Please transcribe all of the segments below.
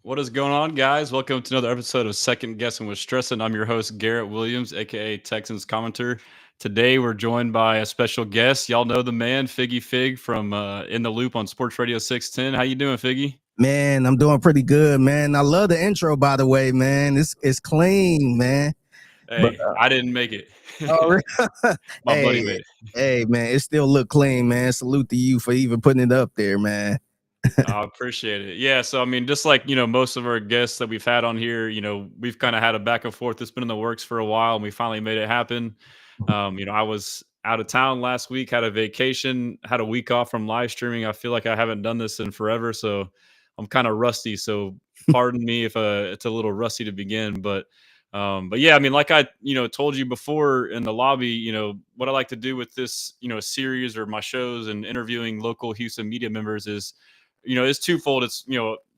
What is going on, guys? Welcome to another episode of Second Guessing with Stressin. I'm your host, Garrett Williams, aka Texans Commenter. Today, we're joined by a special guest. Y'all know the man, Figgy Fig from In the Loop on Sports Radio 610. How you doing, Figgy? Man, I'm doing pretty good, man. I love the intro, by the way, man. It's clean, man. But Hey, I didn't make it. oh, My buddy hey, made it. hey, man, it still look clean, man. Salute to you for even putting it up there, man. I appreciate it. Yeah, so I mean, just like most of our guests that we've had on here, we've kind of had a back and forth. It's been in the works for a while, and we finally made it happen. I was out of town last week, had a vacation, had a week off from live streaming. I feel like I haven't done this in forever, so I'm kind of rusty. So pardon me if it's a little rusty to begin, but yeah, I mean, like I told you before in the lobby, what I like to do with this series or my shows and interviewing local Houston media members is it's twofold. It's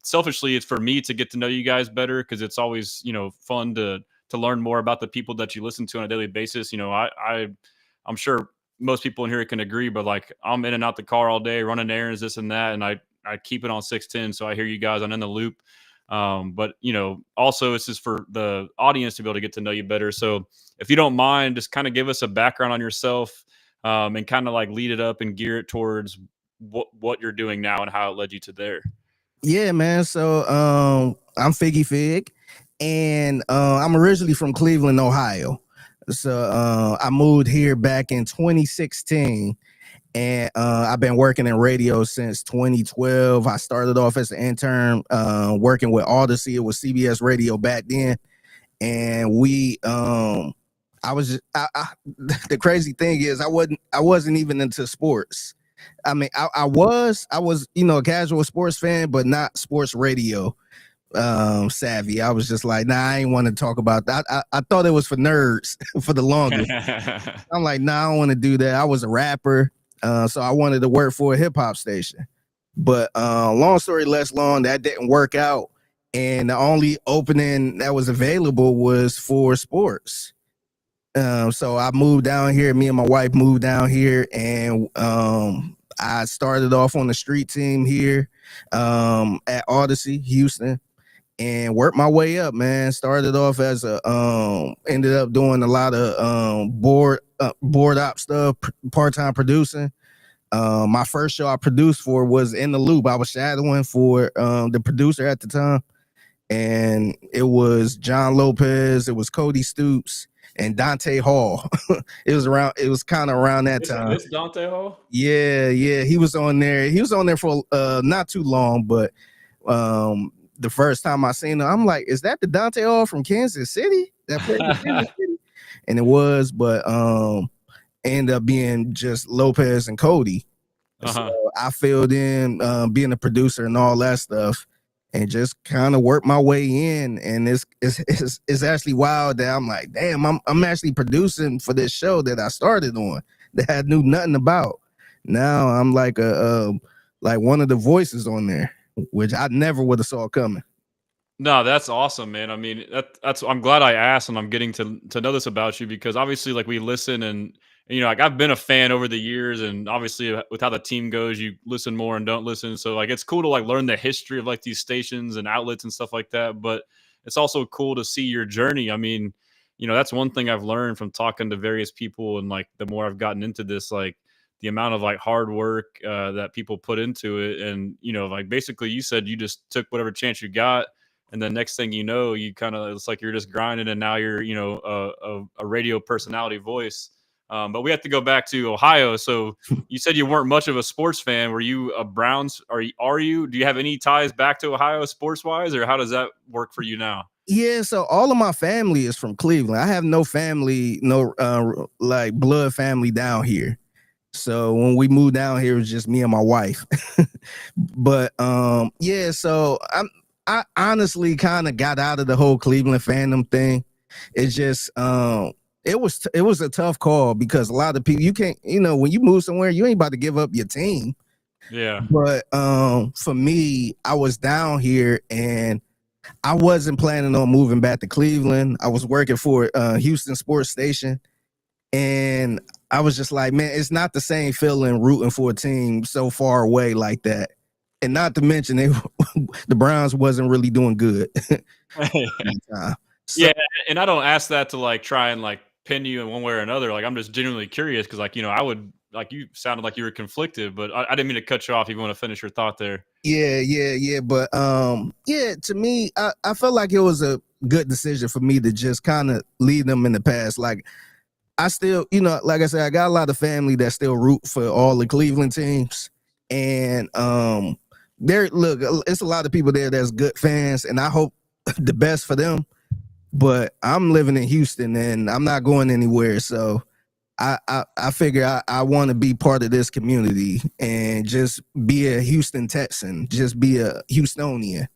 selfishly, it's for me to get to know you guys better because it's always fun to learn more about the people that you listen to on a daily basis. I'm sure most people in here can agree, but like I'm in and out the car all day running errands, this and that, and I keep it on 610, so I hear you guys on In the Loop. But also it's just for the audience to be able to get to know you better. So if you don't mind, just kind of give us a background on yourself, and kind of like lead it up and gear it towards what you're doing now and how it led you to there. Yeah, man. So I'm Figgy Fig, and I'm originally from Cleveland, Ohio. So I moved here back in 2016. And I've been working in radio since 2012. I started off as an intern working with Odyssey. It was CBS Radio back then. And I was just, the crazy thing is I wasn't even into sports. I mean, I was, a casual sports fan, but not sports radio savvy. I was just like, nah, I ain't want to talk about that. I thought it was for nerds for the longest. I'm like, nah, I don't want to do that. I was a rapper. So I wanted to work for a hip hop station. But long story less long, that didn't work out. And the only opening that was available was for sports. So I moved down here. Me and my wife moved down here, and I started off on the street team here at Odyssey, Houston, and worked my way up, man. Started off as ended up doing a lot of board op stuff, part-time producing. My first show I produced for was In the Loop. I was shadowing for the producer at the time, and it was John Lopez, it was Cody Stoops, and Dante Hall. It was kind of around that time. It's Dante Hall? Yeah, he was on there. He was on there for not too long, but the first time I seen him, I'm like, is that the Dante Hall from Kansas City? That played in Kansas City? And it was, but ended up being just Lopez and Cody. So I filled in being a producer and all that stuff, and just kind of worked my way in. And it's actually wild that I'm like, damn, I'm actually producing for this show that I started on that I knew nothing about. Now I'm like like one of the voices on there, which I never would have saw coming. No, that's awesome, man. I mean, that's I'm glad I asked, and I'm getting to know this about you because obviously, like we listen, and like I've been a fan over the years, and obviously with how the team goes, you listen more and don't listen. So like it's cool to like learn the history of like these stations and outlets and stuff like that. But it's also cool to see your journey. I mean, that's one thing I've learned from talking to various people, and like the more I've gotten into this, like the amount of like hard work that people put into it, and like basically you said you just took whatever chance you got. And then next thing you know, you kind of it's like you're just grinding, and now you're a radio personality voice. But we have to go back to Ohio. So you said you weren't much of a sports fan. Were you a Browns? Are you? Do you have any ties back to Ohio sports wise, or how does that work for you now? Yeah, so all of my family is from Cleveland. I have no family, no like blood family down here. So when we moved down here, it was just me and my wife. But yeah, so I honestly kind of got out of the whole Cleveland fandom thing. It's just it was a tough call because a lot of people, you can't, when you move somewhere, you ain't about to give up your team. Yeah. But for me, I was down here and I wasn't planning on moving back to Cleveland. I was working for Houston sports station, and I was just like, man, it's not the same feeling rooting for a team so far away like that. and not to mention they the Browns wasn't really doing good. So Yeah, and I don't ask that to, like, try and, like, pin you in one way or another, like, I'm just genuinely curious because, like, I would like, you sounded like you were conflicted, but I didn't mean to cut you off. You wanna finish your thought there. yeah. But yeah, to me, I felt like it was a good decision for me to just kind of leave them in the past. Like I still, like I said, I got a lot of family that still root for all the Cleveland teams. And there look, it's a lot of people there that's good fans, and I hope the best for them. But I'm living in Houston and I'm not going anywhere. So I figure I want to be part of this community and just be a Houston Texan, just be a Houstonian.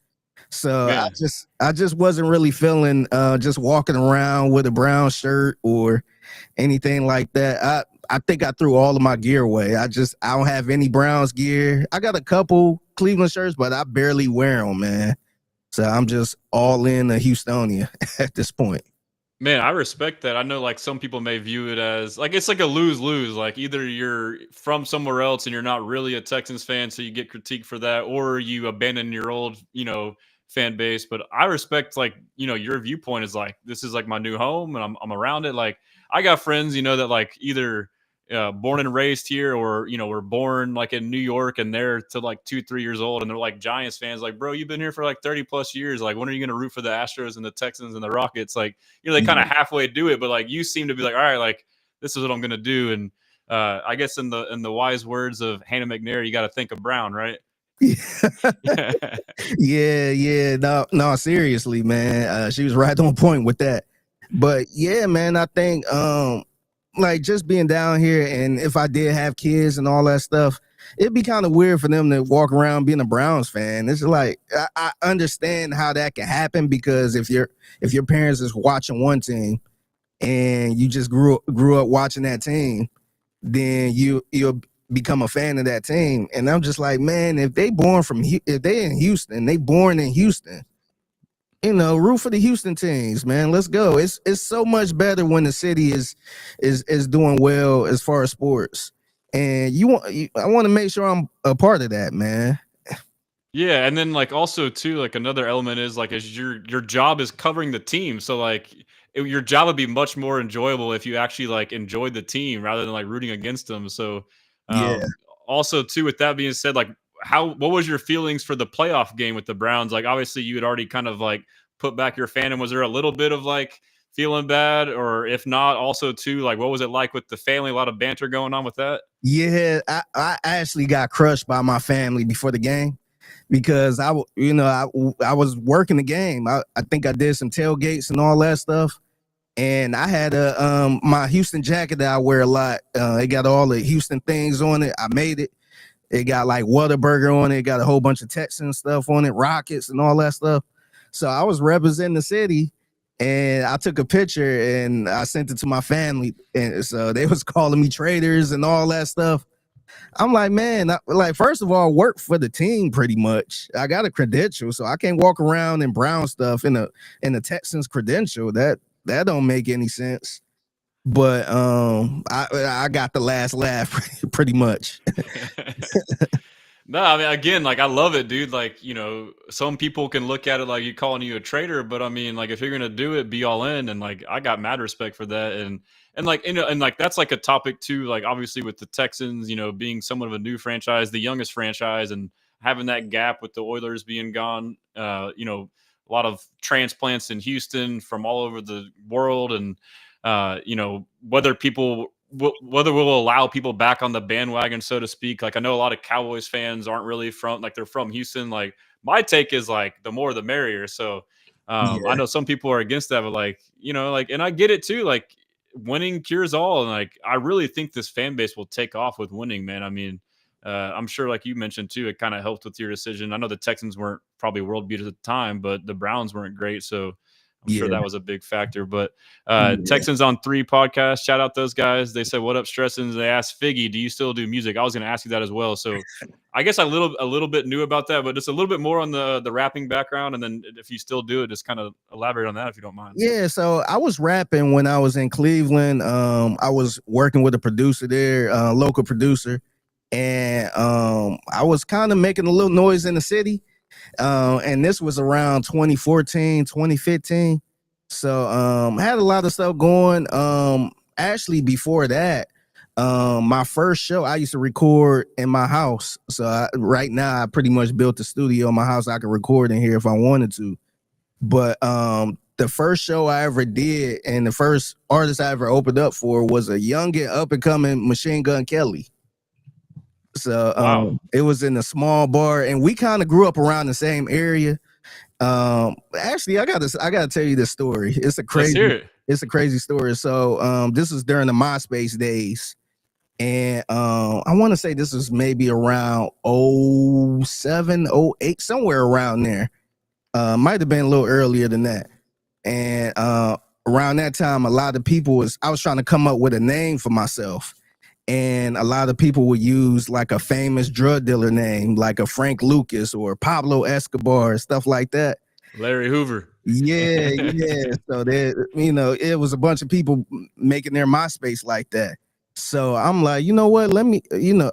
So Yeah. I just wasn't really feeling just walking around with a brown shirt or anything like that. I think I threw all of my gear away. I don't have any Browns gear. I got a couple Cleveland shirts, but I barely wear them, man. So I'm just all in a Houstonia at this point. Man, I respect that. I know, like, some people may view it as like it's like a lose-lose. Like, either you're from somewhere else and you're not really a Texans fan, so you get critiqued for that, or you abandon your old, fan base. But I respect, like, your viewpoint is like, this is like my new home and I'm around it. Like, I got friends, that like either born and raised here, or were born like in New York and they're to like 2, 3 years old, and they're like Giants fans. Like, bro, you've been here for like 30 plus years. Like, when are you going to root for the Astros and the Texans and the Rockets? Like, they kind of halfway do it, but like you seem to be like, all right, like this is what I'm going to do. And I guess in the wise words of Hannah McNair, you got to think of Brown, right? Yeah. No, seriously, man. She was right on point with that. But yeah, man, I think like just being down here, and if I did have kids and all that stuff, it'd be kind of weird for them to walk around being a Browns fan. It's like I understand how that can happen, because if your parents is watching one team and you just grew up watching that team, then you'll become a fan of that team. And I'm just like, man, if they in Houston, they born in Houston, root for the Houston teams, man. Let's go. It's so much better when the city is doing well as far as sports. And I want to make sure I'm a part of that, man. Yeah, and then like also too, like another element is like as your job is covering the team, so like your job would be much more enjoyable if you actually like enjoyed the team rather than like rooting against them. So, Yeah. also too, with that being said, like what was your feelings for the playoff game with the Browns? Like obviously you had already kind of like put back your fandom. Was there a little bit of like feeling bad, or if not, also too like what was it like with the family? A lot of banter going on with that. Yeah, I actually got crushed by my family before the game, because I was working the game. I think I did some tailgates and all that stuff. And I had my Houston jacket that I wear a lot. It got all the Houston things on it. I made it. It got like Whataburger on it. It got a whole bunch of Texan stuff on it, Rockets and all that stuff. So I was representing the city, and I took a picture and I sent it to my family. And so they was calling me traitors and all that stuff. I'm like, man, like, first of all, I work for the team pretty much. I got a credential, so I can't walk around in brown stuff in a Texans credential. That don't make any sense. But I got the last laugh pretty much. No, I mean, again, like I love it, dude. Like, some people can look at it like you calling you a traitor, but I mean, like if you're gonna do it, be all in. And like I got mad respect for that. And like and like that's like a topic too. Like obviously with the Texans, being somewhat of a new franchise, the youngest franchise, and having that gap with the Oilers being gone. A lot of transplants in Houston from all over the world, and whether whether we'll allow people back on the bandwagon, so to speak. Like I know a lot of Cowboys fans aren't really from like they're from Houston. Like my take is like the more the merrier. So I Yeah, know some people are against that, but like like, and I get it too. Like winning cures all, and like I really think this fan base will take off with winning, man. I mean. I'm sure, like you mentioned too, it kind of helped with your decision. I know the Texans weren't probably world beaters at the time, but the Browns weren't great, so I'm sure yeah, that was a big factor. But yeah. Texans on 3 podcast, shout out those guys. They said, "What up, Stressins?" They asked Figgy, "Do you still do music?" I was going to ask you that as well. So I guess a little bit knew about that, but just a little bit more on the rapping background, and then if you still do it, just kind of elaborate on that if you don't mind. Yeah, so I was rapping when I was in Cleveland. I was working with a producer there, local producer, and I was kind of making a little noise in the city. And this was around 2014, 2015. So I had a lot of stuff going. Actually, before that, my first show I used to record in my house. So right now, I pretty much built a studio in my house. I could record in here if I wanted to. But the first show I ever did and the first artist I ever opened up for was a young and up and coming Machine Gun Kelly. So Wow. it was in a small bar, and we kind of grew up around the same area. Actually, I gotta tell you this story. Let's hear it. It's a crazy story. So this is during the MySpace days, and I want to say this was maybe around 07, 08, somewhere around there. Might have been a little earlier than that. And around that time, a lot of people I was trying to come up with a name for myself. And a lot of people would use like a famous drug dealer name, like a Frank Lucas or Pablo Escobar, stuff like that. Larry Hoover. Yeah, yeah. So there, it was a bunch of people making their MySpace like that. So I'm like, you know what? Let me,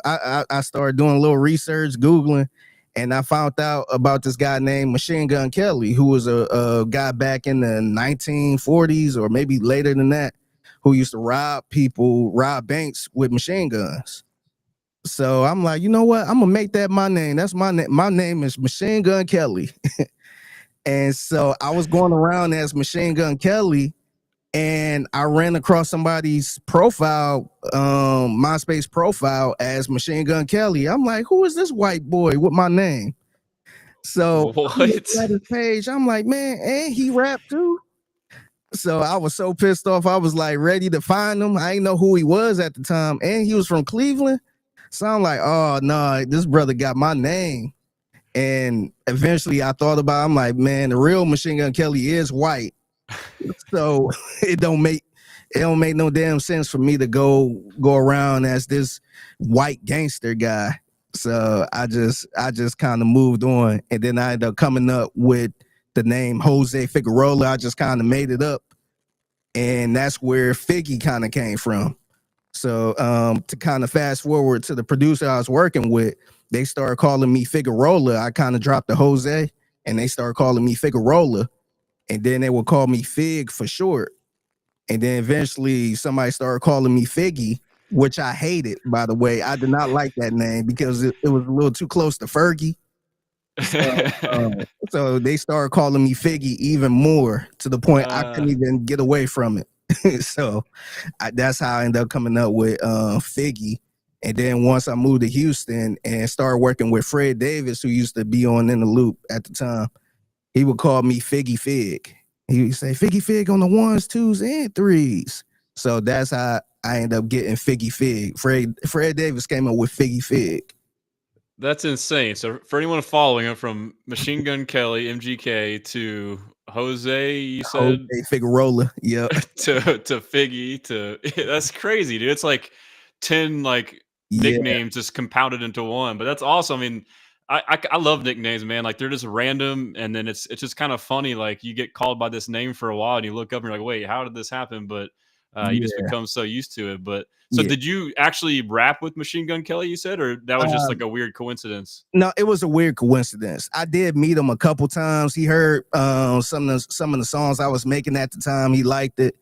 I started doing a little research, Googling, and I found out about this guy named Machine Gun Kelly, who was a guy back in the 1940s or maybe later than that, who used to rob banks with machine guns. So I'm like, you know what? I'm gonna make that my name. That's my name. My name is Machine Gun Kelly. And so I was going around as Machine Gun Kelly, and I ran across somebody's profile, MySpace profile as Machine Gun Kelly. I'm like, who is this white boy with my name? So I'm looking What? at his page. I'm like, man, and he rap too. So I was so pissed off. I was like ready to find him. I didn't know who he was at the time, and he was from Cleveland. So I'm like, oh no, this brother got my name. And eventually I thought about it. I'm like, man, the real Machine Gun Kelly is white. So it don't make no damn sense for me to go around as this white gangster guy. So I just kind of moved on, and then I ended up coming up with the name Jose Figueroa. I just kind of made it up, and that's where Figgy kind of came from. So to kind of fast forward to the producer I was working with, they started calling me Figueroa. I kind of dropped the Jose, and they started calling me Figueroa, and then they would call me Fig for short. And then eventually somebody started calling me Figgy, which I hated, by the way. I did not like that name because it was a little too close to Fergie. So they started calling me Figgy even more, to the point I couldn't even get away from it. So that's how I ended up coming up with Figgy. And then once I moved to Houston and started working with Fred Davis, who used to be on In the Loop at the time, he would call me Figgy Fig. He would say Figgy Fig on the 1s, 2s, and 3s. So that's how I ended up getting Figgy Fig. Fred Davis came up with Figgy Fig. That's insane. So for anyone following him, from Machine Gun Kelly, MGK, to Jose, you Jose said, Figueroa. Yep. to Figgy, to that's crazy, dude. It's like 10 like Yeah. nicknames just compounded into one. But that's awesome. I mean, I love nicknames, man. Like they're just random, and then it's just kind of funny. Like you get called by this name for a while, and you look up and you're like, wait, how did this happen? But you just Yeah. become so used to it. But so Yeah. did you actually rap with Machine Gun Kelly, you said, or that was just like a weird coincidence? No, it was a weird coincidence. I did meet him a couple times. He heard some of the songs I was making at the time. He liked it,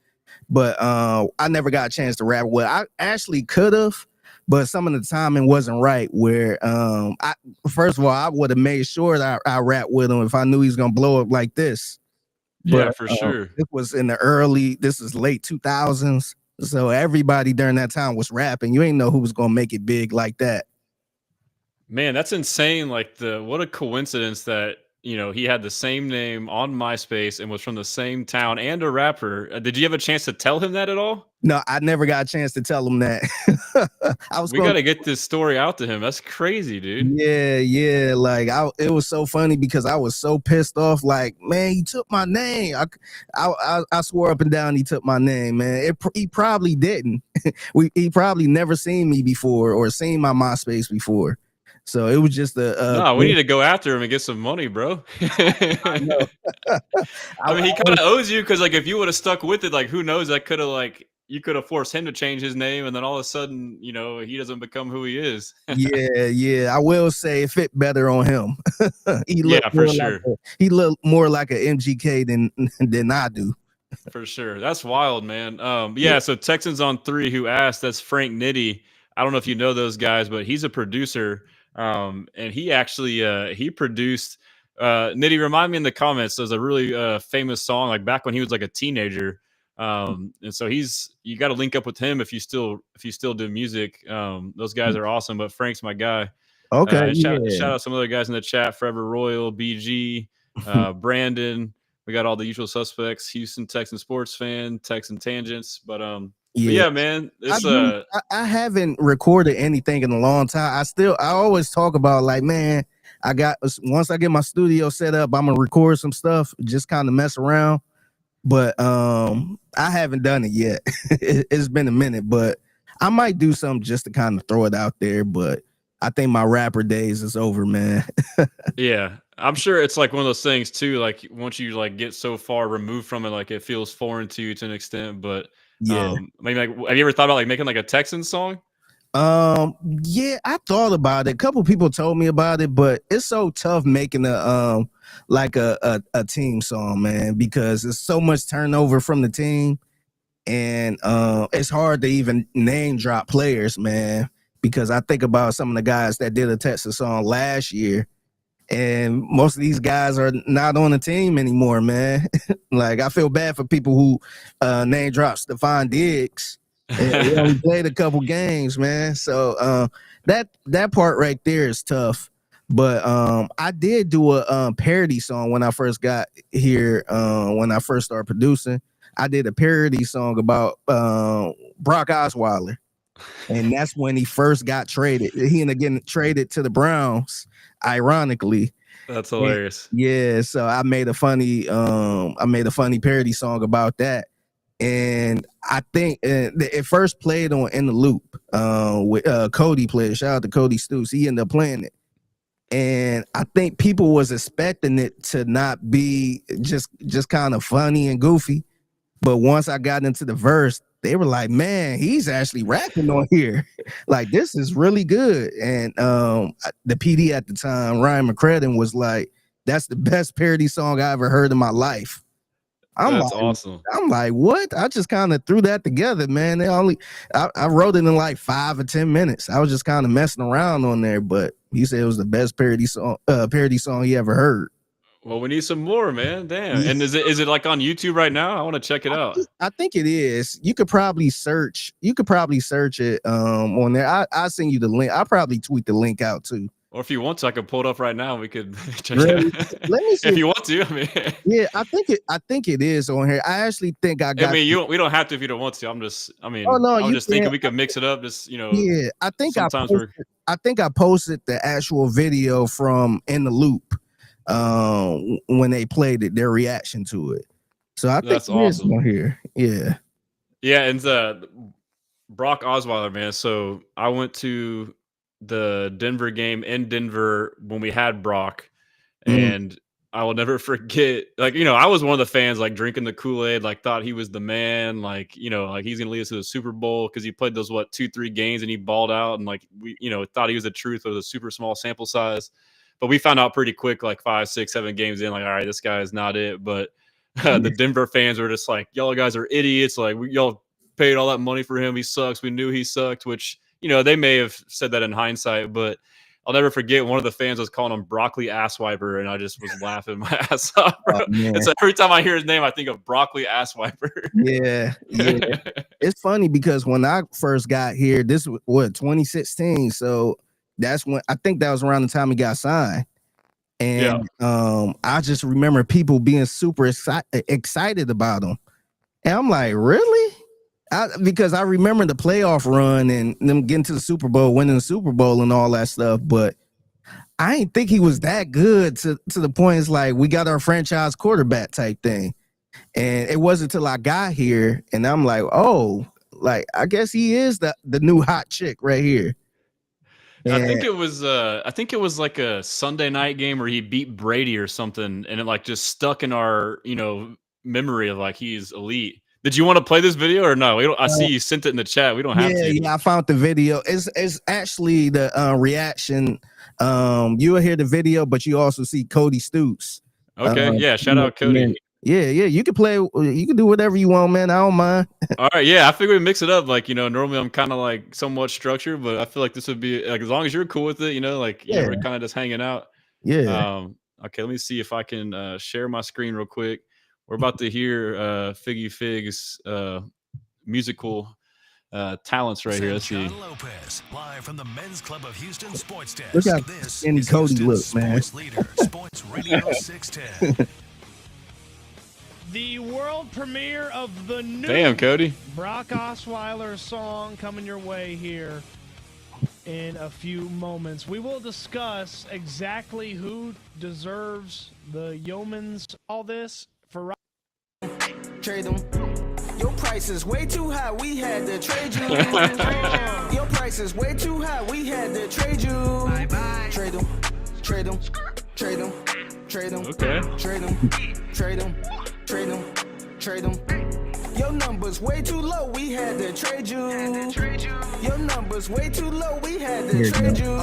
but I never got a chance to rap with. I actually could have, but some of the timing wasn't right. Where I first of all, I would have made sure that I rap with him if I knew he's gonna blow up like this. Yeah, But for sure. it was in the this is late 2000s. So everybody during that time was rapping. You ain't know who was gonna make it big like that. Man, that's insane. Like what a coincidence that, he had the same name on MySpace and was from the same town and a rapper. Did you have a chance to tell him that at all? No, I never got a chance to tell him that. I was We going got to get this story out to him. That's crazy, dude. yeah. Like it was so funny because I was so pissed off. Like, man, he took my name. I swore up and down he took my name, man. He probably didn't. He probably never seen me before or seen my MySpace before. So it was just No, we need to go after him and get some money, bro. I know. I mean, he kind of owes you, because like if you would have stuck with it, like who knows, that could have like you could have forced him to change his name, and then all of a sudden, he doesn't become who he is. Yeah, yeah. I will say it fit better on him. Yeah, for sure. He looked more like a MGK than I do. For sure. That's wild, man. Yeah. Yeah, so Texans on 3 who asked, that's Frank Nitti. I don't know if you know those guys, but he's a producer. And he actually he produced Nitti, remind me in the comments. There's a really famous song like back when he was like a teenager. And so you got to link up with him if you still do music. Those guys are awesome, but Frank's my guy. Okay. Shout Yeah. out some other guys in the chat: Forever Royal, BG, Brandon. We got all the usual suspects: Houston Texan sports fan, Texan tangents. But Yeah. yeah, man, I it's do. I haven't recorded anything in a long time. I always talk about like, man, once I get my studio set up, I'm gonna record some stuff, just kind of mess around. But I haven't done it yet. It's been a minute, but I might do something just to kind of throw it out there. But I think my rapper days is over, man. yeah. I'm sure it's like one of those things too. Like once you like get so far removed from it, like it feels foreign to you to an extent. But Yeah. maybe like, have you ever thought about like making like a Texan song? Yeah, I thought about it. A couple people told me about it, but it's so tough making like a team song, man, because there's so much turnover from the team, and it's hard to even name drop players, man, because I think about some of the guys that did a Texas song last year, and most of these guys are not on the team anymore, man. Like I feel bad for people who name drop Stephon Diggs. And he only played a couple games, man. So that part right there is tough. But I did do a parody song when I first got here. When I first started producing, I did a parody song about Brock Osweiler, and that's when he first got traded. He ended up getting traded to the Browns, ironically. That's And hilarious. yeah, so I made a funny parody song about that. And I think it first played on In the Loop with Cody played. Shout out to Cody Stoops. He ended up playing it. And I think people was expecting it to not be just kind of funny and goofy. But once I got into the verse, they were like, man, he's actually rapping on here. Like, this is really good. And the PD at the time, Ryan McCredden, was like, that's the best parody song I ever heard in my life. I'm That's like, awesome. I'm like, what? I just kind of threw that together, man. I wrote it in like 5 or 10 minutes. I was just kind of messing around on there, but he said it was the best parody song he ever heard. Well, we need some more, man. Damn. Yeah. And is it like on YouTube right now? I want to check it out. I think it is. You could probably search. You could probably search it on there. I'll send you the link. I'll probably tweet the link out too. Or if you want to, I could pull it up right now. We could check it Really? out. Let me If see. you want to, I mean, Yeah, I think it is on here. I actually think I I got. mean, we don't have to if you don't want to. I Oh mean, no, I was you just can. thinking we could mix it up. Just Yeah, sometimes we're I think I posted the actual video from In the Loop when they played it, their reaction to it. So I think that's it is awesome. on here. Yeah. Yeah, and Brock Osweiler, man. So I went to the Denver game in Denver when we had Brock, Mm, and I will never forget. Like, I was one of the fans, like drinking the Kool Aid, like thought he was the man, like like he's gonna lead us to the Super Bowl because he played those 2-3 games and he balled out, and like we thought he was the truth of the super small sample size. But we found out pretty quick, like 5, 6, 7 games in, like all right, this guy is not it. But the Denver fans were just like, y'all guys are idiots. Like y'all paid all that money for him. He sucks. We knew he sucked, which, they may have said that in hindsight, but I'll never forget one of the fans was calling him broccoli ass wiper, and I just was laughing my ass off, bro. oh, And man. so every time I hear his name, I think of broccoli ass wiper. Yeah, yeah. It's funny because when I first got here, this was what 2016. So that's when I think that was around the time he got signed. Yeah. And I just remember people being super excited about him. And I'm like, really? Because I remember the playoff run and them getting to the Super Bowl, winning the Super Bowl and all that stuff. But I didn't think he was that good to the point it's like we got our franchise quarterback type thing. And it wasn't until I got here and I'm like, oh, like I guess he is the new hot chick right here. And I think it was like a Sunday night game where he beat Brady or something, and it like just stuck in our, memory of like he's elite. Did you want to play this video or no? We don't, I see you sent it in the chat. We don't have Yeah, to. yeah, I found the video. It's actually the reaction. You will hear the video, but you also see Cody Stoops. Okay, yeah. Shout out Cody. Yeah, yeah. You can play. You can do whatever you want, man. I don't mind. All right, yeah. I figure we mix it up. Like, normally I'm kind of like somewhat structured, but I feel like this would be like as long as you're cool with it. Like Yeah, we're kind of just hanging out. yeah. Um, okay, let me see if I can share my screen real quick. We're about to hear Figgy Fig's musical talents right here. Let's see. John Lopez, live from the Men's Club of Houston Sports Look Desk. how This skinny is Cody Houston's look, man. sports leader, Sports Radio 610. The world premiere of the new Damn, Cody. Brock Osweiler song coming your way here in a few moments. We will discuss exactly who deserves the yeoman's all this for Trade them. Your price is way too high, we had to trade you. Your price is way too high, we had to trade you. Bye bye. Trade them, trade them, trade them, trade them. Okay. Trade them, trade them, trade them, trade them. Your numbers way too low, we had to trade you. Your numbers way too low, we had to trade you.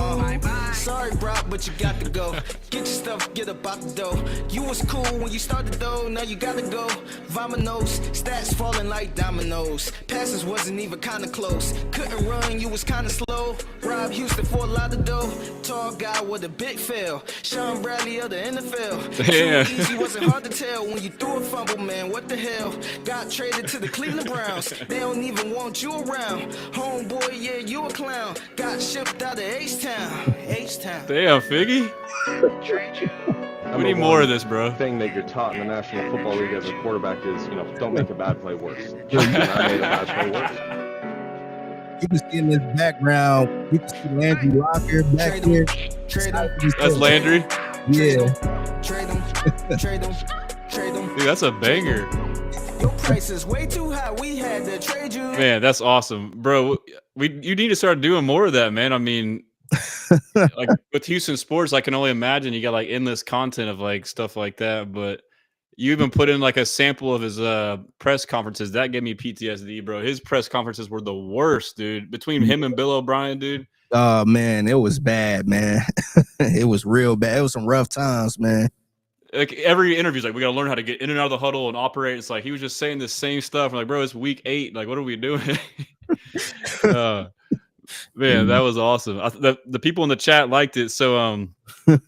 Sorry, Brock, but you got to go. Get your stuff, get up out the door. You was cool when you started though, now you gotta go. Vamonos, stats falling like dominoes. Passes wasn't even kinda close. Couldn't run, you was kinda slow. Rob Houston for a lot of dough. Tall guy with a big fail. Sean Bradley of the NFL. Yeah. Too easy, wasn't hard to tell when you threw a fumble, man. What the hell? Got traded to the Cleveland Browns. They don't even want you around. Homeboy, yeah, you a clown. Got shipped out of H-Town. H-Town. Damn, Figgy. We need more of this, bro. Thing that you're taught in the National Football League as a quarterback is, don't make a bad play worse. And I made a bad play worse. You can see in this background. You can see Landry Locker back here. Trade them. That's Landry. Yeah. Trade them. Trade them. Trade them. Dude, that's a banger. Your price is way too high. We had to trade you. Man, that's awesome, bro. You need to start doing more of that, man. I mean, like with Houston sports, I can only imagine you got like endless content of like stuff like that. But you even put in like a sample of his press conferences. That gave me PTSD, bro. His press conferences were the worst, dude. Between him and Bill O'Brien, dude. Oh man, it was bad, man. It was real bad. It was some rough times, man. Like every interview is like, we got to learn how to get in and out of the huddle and operate. It's like he was just saying the same stuff. I'm like, bro, it's week 8. Like, what are we doing? Man, that was awesome. The people in the chat liked it. So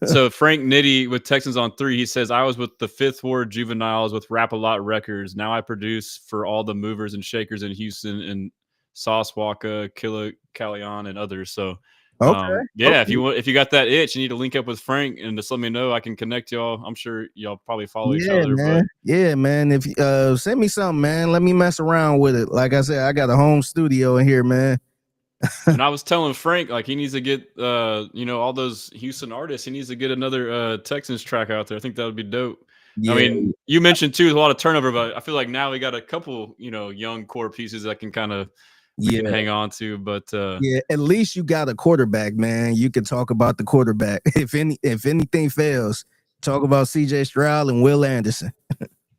so Frank Nitty with Texans on 3, he says, I was with the 5th Ward Juveniles with Rap-A-Lot Records. Now I produce for all the movers and shakers in Houston and Saucewalka, Killa Callion, and others. So Okay. yeah, if you got that itch, you need to link up with Frank and just let me know. I can connect y'all. I'm sure y'all probably follow each other. Man. Yeah, man. If send me something, man. Let me mess around with it. Like I said, I got a home studio in here, man. And I was telling Frank, like, he needs to get all those Houston artists. He needs to get another Texans track out there. I think that would be dope. Yeah. I mean, you mentioned too, there's a lot of turnover, but I feel like now we got a couple, young core pieces that can kind of can hang on to. But yeah, at least you got a quarterback, man. You can talk about the quarterback. If anything fails, talk about CJ Stroud and Will Anderson.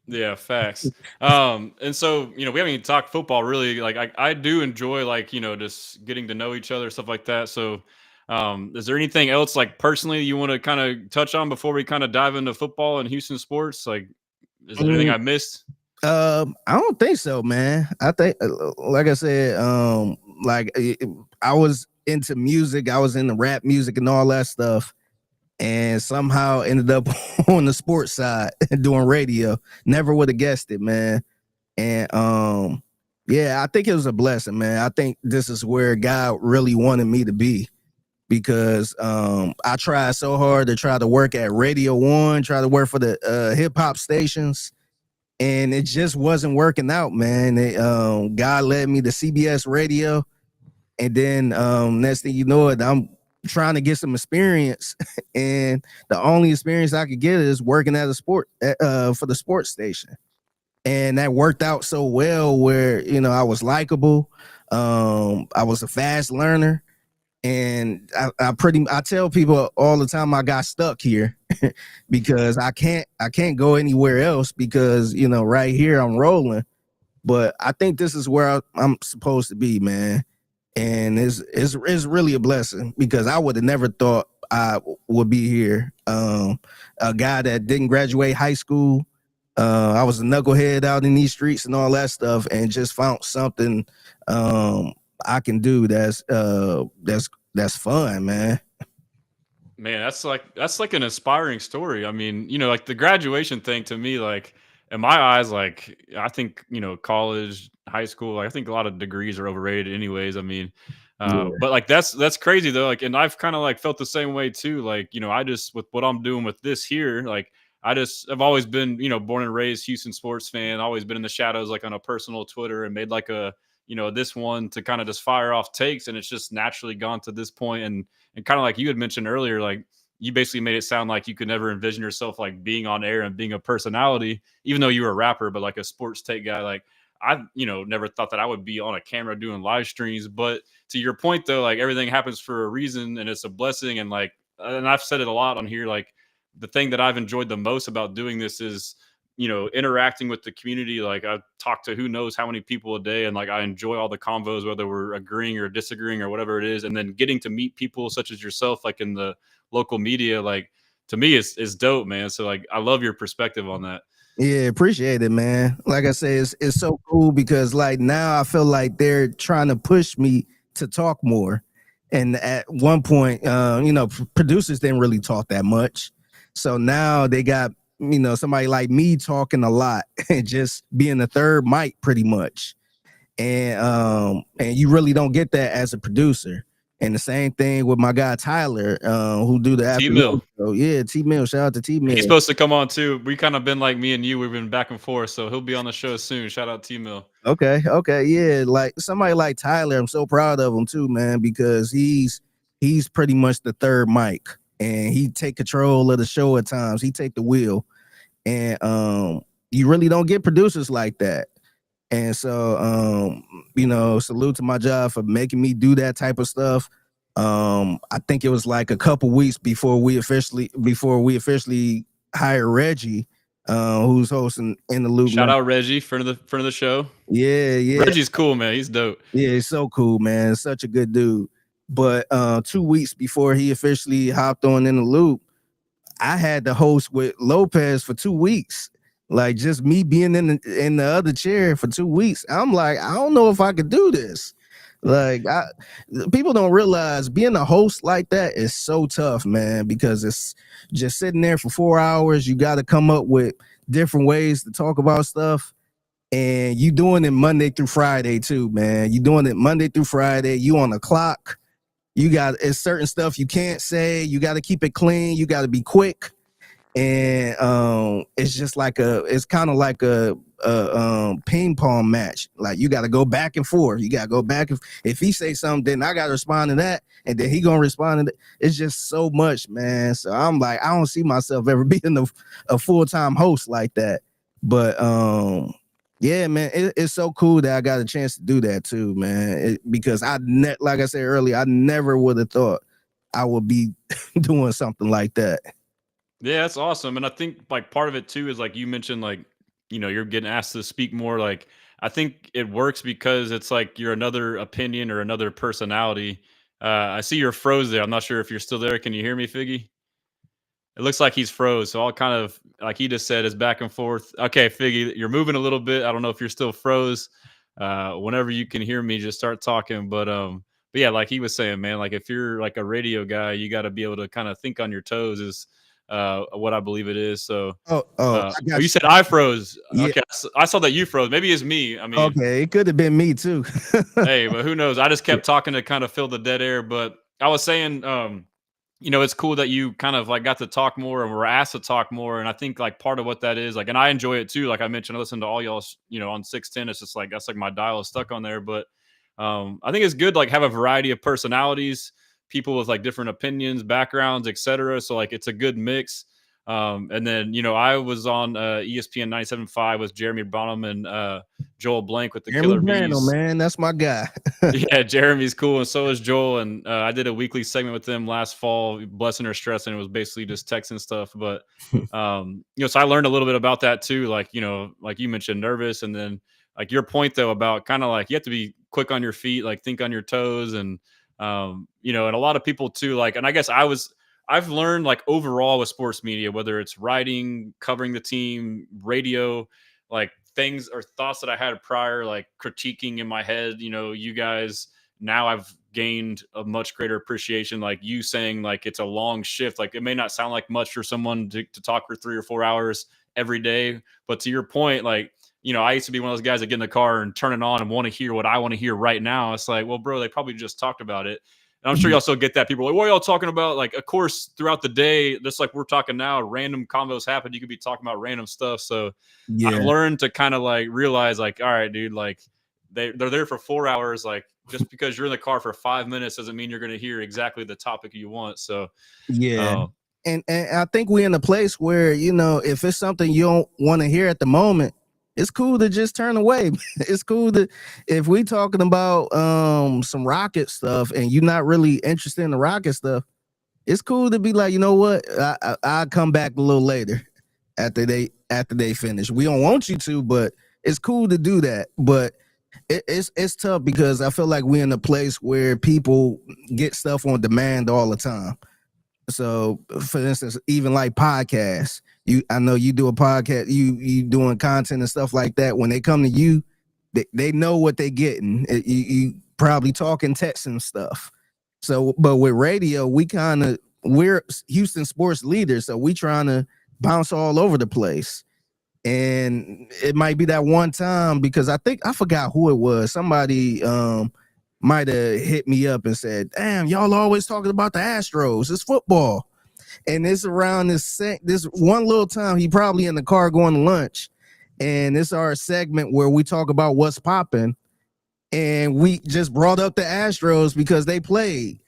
Yeah, facts. And so, we haven't even talked football really. Like I do enjoy just getting to know each other, stuff like that. So is there anything else like personally you want to kind of touch on before we kind of dive into football and Houston sports? Like, is there anything I missed? I don't think so, man. I think, like I said, I was into music. I was into rap music and all that stuff, and somehow ended up on the sports side doing radio. Never would have guessed it, man. And yeah, I think it was a blessing, man. I think this is where God really wanted me to be, because I tried so hard to try to work at Radio 1, try to work for the hip hop stations. And it just wasn't working out, man. God led me to CBS Radio. And then next thing you know it, I'm trying to get some experience. And the only experience I could get is working at a sport for the sports station. And that worked out so well where, I was likable. I was a fast learner. And I tell people all the time I got stuck here because I can't go anywhere else because, right here I'm rolling. but I think this is where I'm supposed to be, man. And it's really a blessing because I would have never thought I would be here. A guy that didn't graduate high school. I was a knucklehead out in these streets and all that stuff, and just found something I can do that's fun, man. Man, that's like an inspiring story. I mean, like the graduation thing to me, like in my eyes, like I think, college, high school, like, I think a lot of degrees are overrated anyways. I mean, Yeah, but like that's crazy though. Like, and I've kind of like felt the same way too. Like, I just with what I'm doing with this here, like I've always been, born and raised Houston sports fan, always been in the shadows, like on a personal Twitter, and made like this one to kind of just fire off takes, and it's just naturally gone to this point. And kind of like you had mentioned earlier, like you basically made it sound like you could never envision yourself like being on air and being a personality, even though you were a rapper, but like a sports take guy. Like I, never thought that I would be on a camera doing live streams. But to your point though, like everything happens for a reason and it's a blessing. And like, and I've said it a lot on here, like the thing that I've enjoyed the most about doing this is, interacting with the community. Like I talk to who knows how many people a day, and like I enjoy all the convos, whether we're agreeing or disagreeing or whatever it is. And then getting to meet people such as yourself, like in the local media, like to me is dope, man. So like I love your perspective on that. yeah, appreciate it, man. Like I say, it's so cool because like now I feel like they're trying to push me to talk more. And at one point, producers didn't really talk that much. So now they got somebody like me talking a lot and just being the third mic pretty much. And you really don't get that as a producer. And the same thing with my guy Tyler, who do the T afternoon Mill, show. Yeah, T Mill. Shout out to T Mill. he's supposed to come on too. We kind of been like me and you. We've been back and forth, so he'll be on the show soon. Shout out T Mill. Okay, yeah. Like somebody like Tyler, I'm so proud of him too, man, because he's pretty much the third mic, and he take control of the show at times. He take the wheel, and you really don't get producers like that. And so salute to my job for making me do that type of stuff. I think it was like a couple weeks before we officially hired Reggie, who's hosting in the loop Shout now. out Reggie, friend of the show. Yeah. Reggie's cool, man. He's dope. Yeah, he's so cool, man. Such a good dude. But 2 weeks before he officially hopped on in the loop, I had to host with Lopez for 2 weeks. Like just me being in the other chair for 2 weeks. I'm like, I don't know if I could do this. Like people don't realize being a host like that is so tough, man, because it's just sitting there for 4 hours. You got to come up with different ways to talk about stuff. And you doing it Monday through Friday too, man. You doing it Monday through Friday. You on the clock. It's certain stuff you can't say. You got to keep it clean. You got to be quick. And it's just like it's kind of like a ping pong match. Like you got to go back and forth. You got to go back. If he say something, then I got to respond to that, and then he gonna respond to that. It's just so much, man. So I'm like, I don't see myself ever being a full-time host like that. But yeah, man, it's so cool that I got a chance to do that too, man. Because like I said earlier, I never would have thought I would be doing something like that. Yeah, that's awesome. And I think like part of it too is like you mentioned, like, you're getting asked to speak more. Like I think it works because it's like you're another opinion or another personality. I see you're froze there. I'm not sure if you're still there. Can you hear me, Figgy? It looks like he's froze. So I'll kind of, like he just said, is back and forth. Okay, Figgy, you're moving a little bit. I don't know if you're still froze. Whenever you can hear me, just start talking. But yeah, like he was saying, man, like if you're like a radio guy, you got to be able to kind of think on your toes is what I believe it is. So, I got you said I froze. Yeah. Okay, I saw that you froze. Maybe it's me. I mean, Okay, it could have been me too. hey, but who knows? I just kept talking to kind of fill the dead air. But I was saying, it's cool that you kind of like got to talk more and were asked to talk more. And I think like part of what that is like, and I enjoy it too. Like I mentioned, I listen to all y'all, on 610. It's just like, that's like my dial is stuck on there. But I think it's good, like have a variety of personalities, people with like different opinions, backgrounds, etc. So like, it's a good mix. And then, I was on ESPN 97.5 with Jeremy Bonham and Joel Blank with the Killer Bees. Man, that's my guy. Yeah, Jeremy's cool, and so is Joel. And I did a weekly segment with them last fall, blessing or stressing. It was basically just texting stuff. But so I learned a little bit about that too. Like like you mentioned, nervous, and then like your point though about kind of like you have to be quick on your feet, like think on your toes, and and a lot of people too, like, and I guess I've learned like overall with sports media, whether it's writing, covering the team, radio, like things or thoughts that I had prior, like critiquing in my head, you guys, now I've gained a much greater appreciation. Like you saying, like, it's a long shift. Like it may not sound like much for someone to talk for 3 or 4 hours every day. But to your point, like, I used to be one of those guys that get in the car and turn it on and want to hear what I want to hear right now. It's like, well, bro, they probably just talked about it. And I'm sure you also get that. People are like, what are y'all talking about? Like, of course, throughout the day, just like we're talking now, random combos happen. You could be talking about random stuff. So I've learned to kind of like realize, like, all right, dude, like they're there for 4 hours. Like, just because you're in the car for 5 minutes doesn't mean you're going to hear exactly the topic you want. So, and I think we're in a place where, if it's something you don't want to hear at the moment, it's cool to just turn away. It's cool to, if we talking about some rocket stuff and you're not really interested in the rocket stuff, it's cool to be like, you know what, I'll come back a little later after they finish. We don't want you to, but it's cool to do that. But it's tough because I feel like we're in a place where people get stuff on demand all the time. So, for instance, even like podcasts, I know you do a podcast, you doing content and stuff like that. When they come to you, they know what they're getting. You probably talking, texting stuff. So, but with radio, we're Houston sports leaders, so we trying to bounce all over the place. And it might be that one time, because I forgot who it was. Somebody might have hit me up and said, damn, y'all always talking about the Astros. It's football. And it's around this one little time, he probably in the car going to lunch. And it's our segment where we talk about what's popping. And we just brought up the Astros because they played.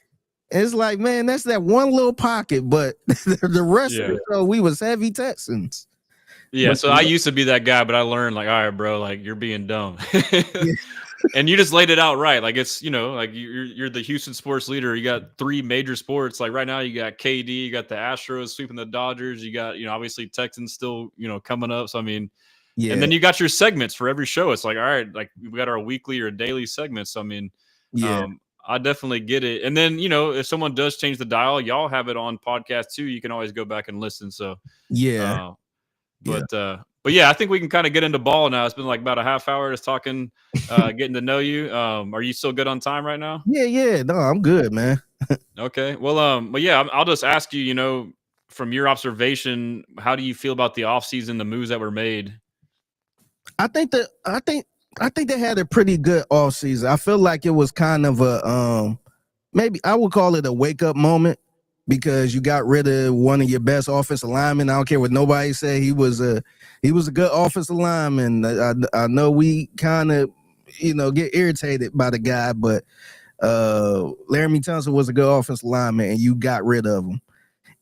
And it's like, man, that's that one little pocket. But the rest of the show, we was heavy Texans. Yeah, so I used to be that guy, but I learned, like, all right, bro, like, you're being dumb. And you just laid it out right. Like, it's, like you're the Houston sports leader. You got 3 major sports. Like right now you got KD, you got the Astros sweeping the Dodgers. You got, obviously Texans still, coming up. So, I mean, and then you got your segments for every show. It's like, all right, like we got our weekly or daily segments. So, I mean, I definitely get it. And then, if someone does change the dial, y'all have it on podcast too. You can always go back and listen. So, But yeah, I think we can kind of get into ball now. It's been like about a half hour just talking, getting to know you. Are you still good on time right now? Yeah. No, I'm good, man. Okay. Well, but yeah, I'll just ask you, from your observation, how do you feel about the offseason, the moves that were made? I think they had a pretty good offseason. I feel like it was kind of a maybe I would call it a wake up moment, because you got rid of one of your best offensive linemen. I don't care what nobody say. He was a good offensive lineman. I know we kind of, get irritated by the guy, but Laramie Tunsil was a good offensive lineman, and you got rid of him.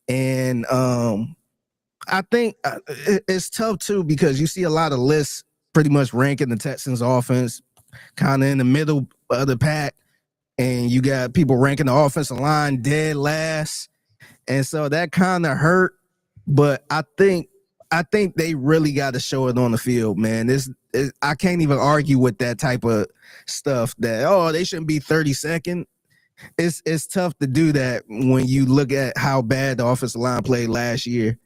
And I think it's tough too, because you see a lot of lists pretty much ranking the Texans offense kind of in the middle of the pack, and you got people ranking the offensive line dead last. And so that kind of hurt, but I think they really got to show it on the field, man. I can't even argue with that type of stuff that, they shouldn't be 32nd. It's tough to do that when you look at how bad the offensive line played last year,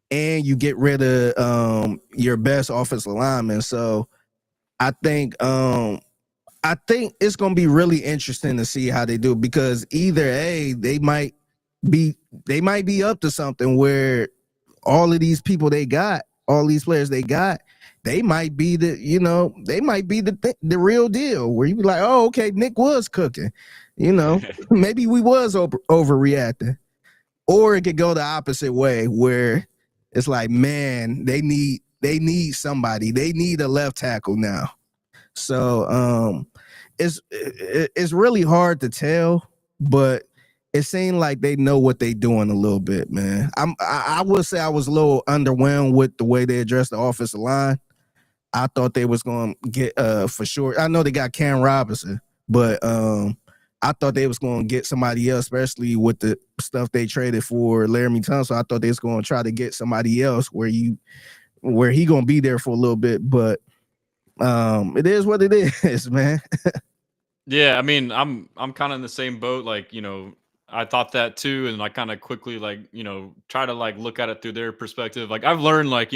and you get rid of your best offensive lineman. So I think it's gonna be really interesting to see how they do, because either they might be up to something where all of these people they got, all these players they got, they might be the real deal, where you be like, oh, okay, Nick was cooking, maybe we was overreacting. Or it could go the opposite way, where it's like, man, they need somebody, they need a left tackle now. So it's really hard to tell, but it seemed like they know what they doing a little bit, man. I would say I was a little underwhelmed with the way they addressed the offensive line. I thought they was going to get for sure. I know they got Cam Robinson, but I thought they was going to get somebody else, especially with the stuff they traded for Laramie Tunsil. I thought they was going to try to get somebody else where he going to be there for a little bit. But It is what it is, man. Yeah, I mean, I'm kind of in the same boat. Like, I thought that too, and I kind of quickly like, try to like look at it through their perspective. Like, I've learned like,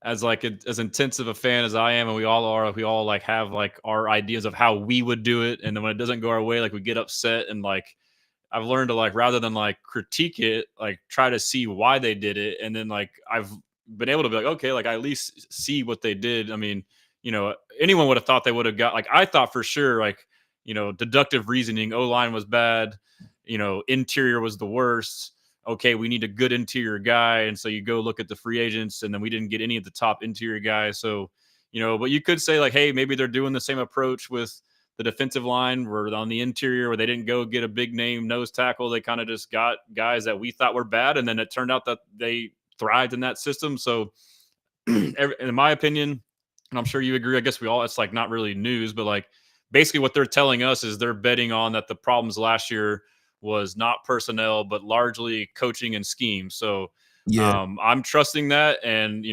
as like as intensive a fan as I am, and we all are, we all like have like our ideas of how we would do it, and then when it doesn't go our way, like we get upset, and like I've learned to like rather than like critique it, like try to see why they did it, and then like I've been able to be like, okay, like I at least see what they did. I mean, anyone would have thought they would have got like I thought for sure, like deductive reasoning. O line was bad, interior was the worst. Okay, we need a good interior guy, and so you go look at the free agents, and then we didn't get any of the top interior guys. So, but you could say like, hey, maybe they're doing the same approach with the defensive line where on the interior where they didn't go get a big name nose tackle. They kind of just got guys that we thought were bad. And then it turned out that they thrived in that system. So in my opinion, and I'm sure you agree, I guess we all, it's like not really news, but like basically what they're telling us is they're betting on that the problems last year was not personnel, but largely coaching and scheme. So Yeah, I'm trusting that. And,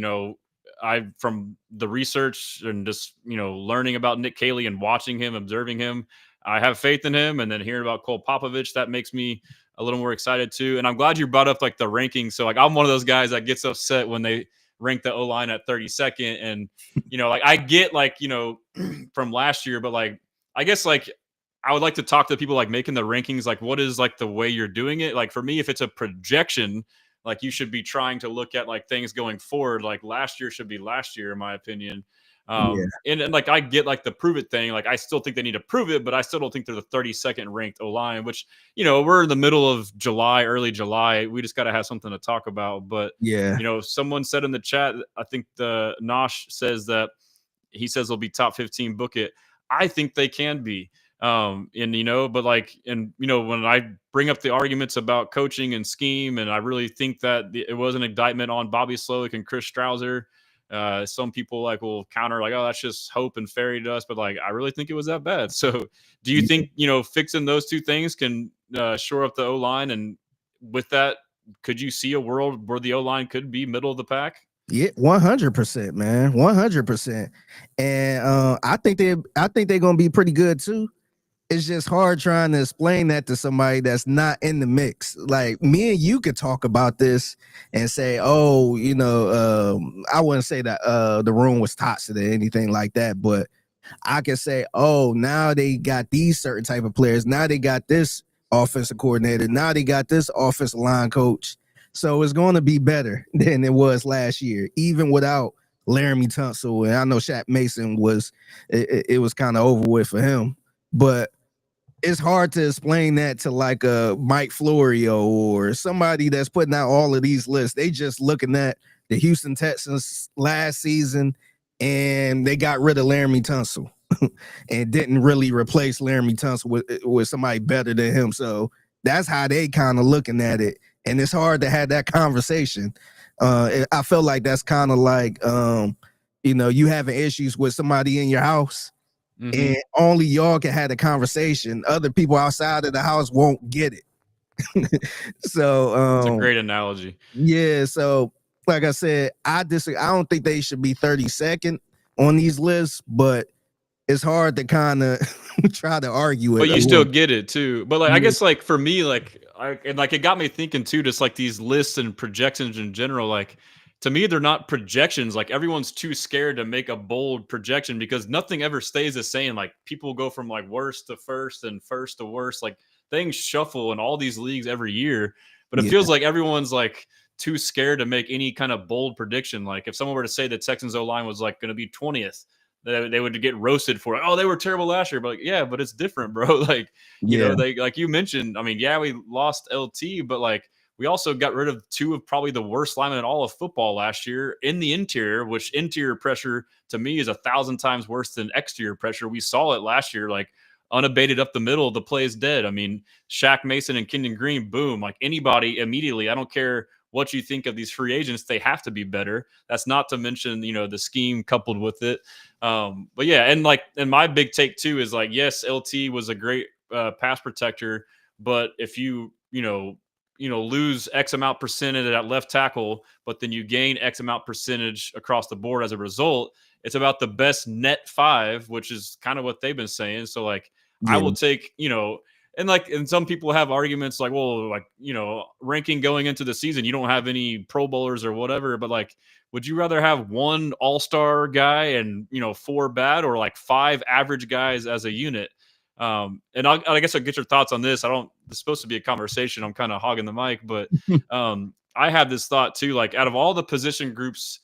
I from the research and just learning about Nick Caley and watching him, observing him, I have faith in him. And then hearing about Cole Popovich, that makes me a little more excited too. And I'm glad you brought up like the rankings. So like I'm one of those guys that gets upset when they rank the O line at 32nd, and like I get like from last year, but like I guess like I would like to talk to people like making the rankings. Like, what is like the way you're doing it? Like for me, if it's a projection, like you should be trying to look at like things going forward. Like last year should be last year, in my opinion. yeah, And like I get like the prove it thing. Like I still think they need to prove it, but I still don't think they're the 32nd ranked O line. Which we're in the middle of July, early July. We just got to have something to talk about. But yeah, someone said in the chat, I think the Nosh says that he says they'll be top 15. Book it. I think they can be. And but like, and when I bring up the arguments about coaching and scheme, and I really think that it was an indictment on Bobby Slowick and Chris Strouser. Some people like will counter like, oh, that's just hope and fairy dust, but like I really think it was that bad. So do you yeah. think fixing those two things can shore up the O line, and with that, could you see a world where the O line could be middle of the pack? Yeah, 100%, man, 100%. And I think they're gonna be pretty good too. It's just hard trying to explain that to somebody that's not in the mix. Like me and you could talk about this and say, oh, I wouldn't say that the room was toxic or anything like that, but I can say, oh, now they got these certain type of players. Now they got this offensive coordinator. Now they got this offensive line coach. So it's going to be better than it was last year, even without Laramie Tunsil. And I know Shaq Mason it was kind of over with for him, but it's hard to explain that to like a Mike Florio or somebody that's putting out all of these lists. They just looking at the Houston Texans last season, and they got rid of Laramie Tunsil and didn't really replace Laramie Tunsil with somebody better than him. So that's how they kind of looking at it. And it's hard to have that conversation. I feel like that's kind of like, you having issues with somebody in your house, and only y'all can have a conversation. Other people outside of the house won't get it. So It's a great analogy. yeah, so like I said, I disagree. I don't think they should be 32nd on these lists, but it's hard to kind of try to argue it. But you still get it too. But like I Yeah, guess like for me, like it got me thinking too, just like these lists and projections in general, like to me, they're not projections. Like everyone's too scared to make a bold projection because nothing ever stays the same. Like people go from like worst to first and first to worst. Like things shuffle in all these leagues every year. But it yeah, feels like everyone's like too scared to make any kind of bold prediction. Like if someone were to say the Texans O line was like going to be 20th, they would get roasted for it. Oh, they were terrible last year. But like, yeah, but it's different, bro. Like, yeah, they like you mentioned, I mean, yeah, we lost LT, but like we also got rid of two of probably the worst linemen in all of football last year in the interior, which interior pressure to me is 1,000 times worse than exterior pressure. We saw it last year, like unabated up the middle, the play is dead. I mean, Shaq Mason and Kenyon Green, boom, like anybody immediately. I don't care what you think of these free agents, they have to be better. That's not to mention, the scheme coupled with it. But yeah, and my big take too is like, yes, LT was a great pass protector, but if lose X amount percentage at left tackle, but then you gain X amount percentage across the board as a result, It's about the best net 5, which is kind of what they've been saying. So like I Yeah. will take, and some people have arguments like, well, like, ranking going into the season, you don't have any Pro Bowlers or whatever, but like, would you rather have one all-star guy and, 4 bad, or like 5 average guys as a unit? And I guess I'll get your thoughts on this. It's supposed to be a conversation. I'm kind of hogging the mic, but I have this thought too. Like, out of all the position groups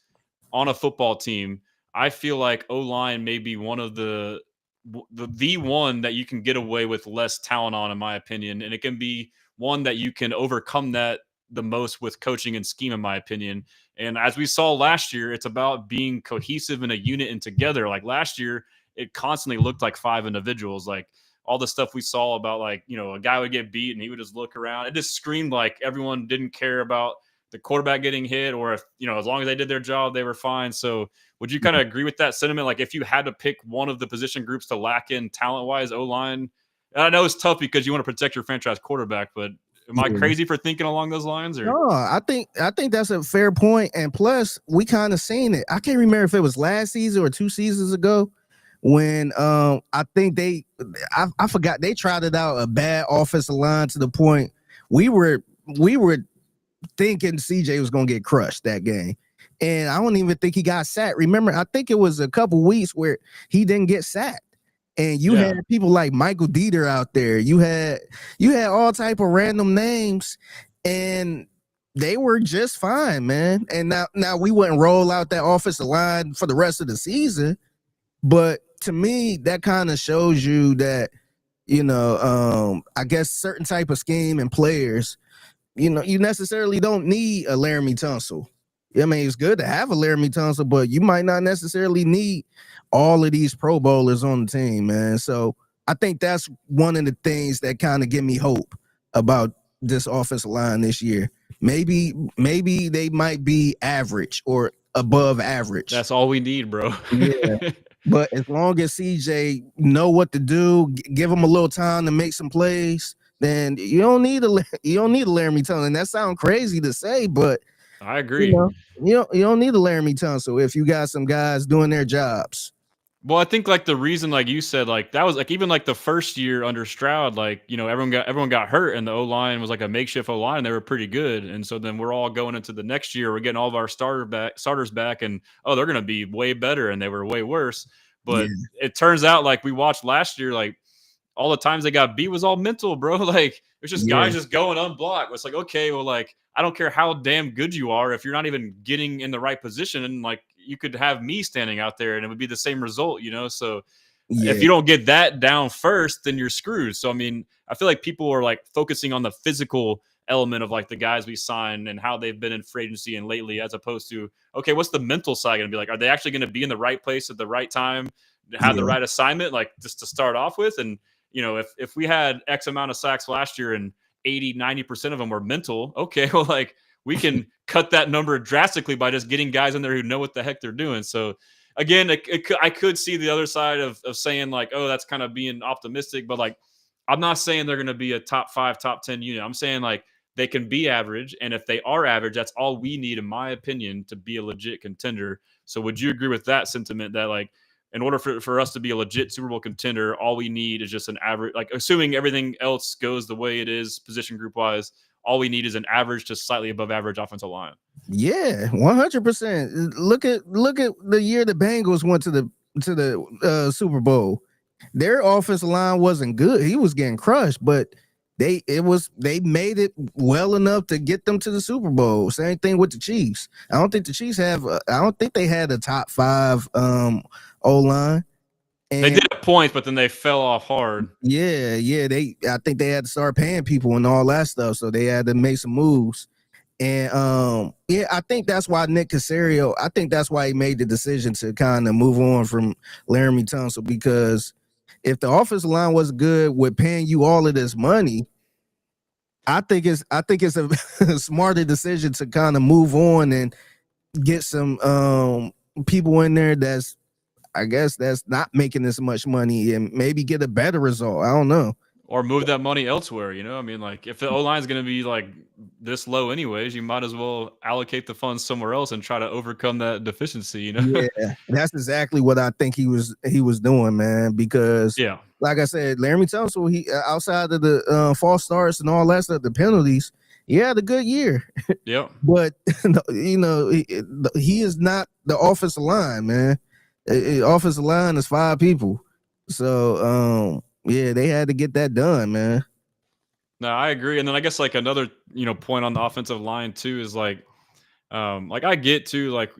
on a football team, I feel like O-line may be one of the one that you can get away with less talent on, in my opinion. And it can be one that you can overcome that the most with coaching and scheme, in my opinion. And as we saw last year, it's about being cohesive in a unit and together. Like last year, it constantly looked like 5 individuals. Like all the stuff we saw about, like, a guy would get beat and he would just look around. It just screamed like everyone didn't care about the quarterback getting hit, or if, as long as they did their job, they were fine. So would you kind of agree with that sentiment? Like if you had to pick one of the position groups to lack in talent-wise, O-line, and I know it's tough because you want to protect your franchise quarterback, but am I crazy for thinking along those lines? Or? No, I think that's a fair point. And plus, we kind of seen it. I can't remember if it was last season or 2 seasons ago when I think I forgot, they trotted out a bad offensive line to the point we were thinking CJ was gonna get crushed that game. And I don't even think he got sacked. Remember, I think it was a couple weeks where he didn't get sacked. And you had people like Michael Dieter out there. You had all type of random names, and they were just fine, man. And now we wouldn't roll out that offensive line for the rest of the season. But to me, that kind of shows you that, I guess certain type of scheme and players, you necessarily don't need a Laramie Tunsil. I mean, it's good to have a Laramie Tunsil, but you might not necessarily need all of these Pro Bowlers on the team, man. So I think that's one of the things that kind of give me hope about this offensive line this year. Maybe they might be average or above average. That's all we need, bro. Yeah. But as long as CJ know what to do, give him a little time to make some plays, then you don't need a Laramie Tunsil. And that sounds crazy to say, but I agree. You don't need a Laramie Tunsil if you got some guys doing their jobs. Well, I think like the reason, like you said, like that was like even like the first year under Stroud, like, everyone got hurt and the O-line was like a makeshift O-line and they were pretty good. And so then we're all going into the next year, we're getting all of our starters back, and they're going to be way better, and they were way worse. But it turns out, like we watched last year, like all the times they got beat was all mental, bro. Like it's just guys just going unblocked. It's like, okay, well, like I don't care how damn good you are if you're not even getting in the right position, and like you could have me standing out there and it would be the same result, So if you don't get that down first, then you're screwed. So I mean, I feel like people are like focusing on the physical element of like the guys we sign and how they've been in free agency and lately, as opposed to, okay, what's the mental side going to be like? Are they actually going to be in the right place at the right time, have the right assignment, like just to start off with? And if we had X amount of sacks last year and 80-90% of them were mental, okay, well, like we can cut that number drastically by just getting guys in there who know what the heck they're doing. So again, I could see the other side of saying like, oh, that's kind of being optimistic, but like I'm not saying they're going to be a top 5, top 10 unit. I'm saying like they can be average, and if they are average, that's all we need, in my opinion, to be a legit contender. So would you agree with that sentiment, that like in order for us to be a legit Super Bowl contender, all we need is just an average, like assuming everything else goes the way it is position group wise, all we need is an average to slightly above average offensive line? Yeah, 100%. Look at the year the Bengals went to the Super Bowl. Their offensive line wasn't good. He was getting crushed, but they made it well enough to get them to the Super Bowl. Same thing with the Chiefs. I don't think the Chiefs I don't think they had a top 5 O-line. They did at points, but then they fell off hard. Yeah. I think they had to start paying people and all that stuff, so they had to make some moves. And I think that's why Nick Caserio, I think that's why he made the decision to kind of move on from Laramie Tunsil, because if the offensive line was good with paying you all of this money, I think it's a smarter decision to kind of move on and get some people in there that's not making this much money and maybe get a better result. I don't know. Or move that money elsewhere, you know? I mean, like, if the O-line is gonna be, like, this low anyways, you might as well allocate the funds somewhere else and try to overcome that deficiency, you know? Yeah, that's exactly what I think he was doing, man. Because, Yeah. like I said, Laramie Tunsil, he outside of the false starts and all that stuff, the penalties, he had a good year. Yep. But he is not the offensive line, man. Offensive line is 5 people, so yeah, they had to get that done, man. No, I agree, and then I guess, like, another, point on the offensive line too is, like, I get to, like,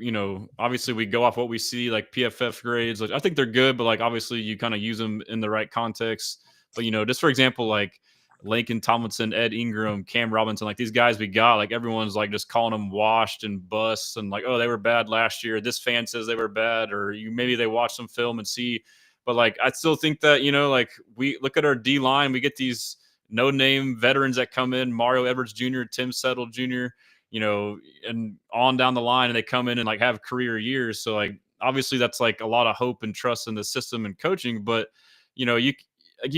obviously we go off what we see, like, PFF grades, like, I think they're good, but, like, obviously you kinda use them in the right context. But, just for example, like, Lakin Tomlinson, Ed Ingram, Cam Robinson, like, these guys we got, like, everyone's, like, just calling them washed and busts and, like, "Oh, they were bad last year. This fan says they were bad," or maybe they watch some film and see. But, like, I still think that, like, we look at our D-line, we get these no-name veterans that come in, Mario Edwards Jr., Tim Settle Jr., and on down the line, and they come in and like have career years. So like obviously that's like a lot of hope and trust in the system and coaching, but you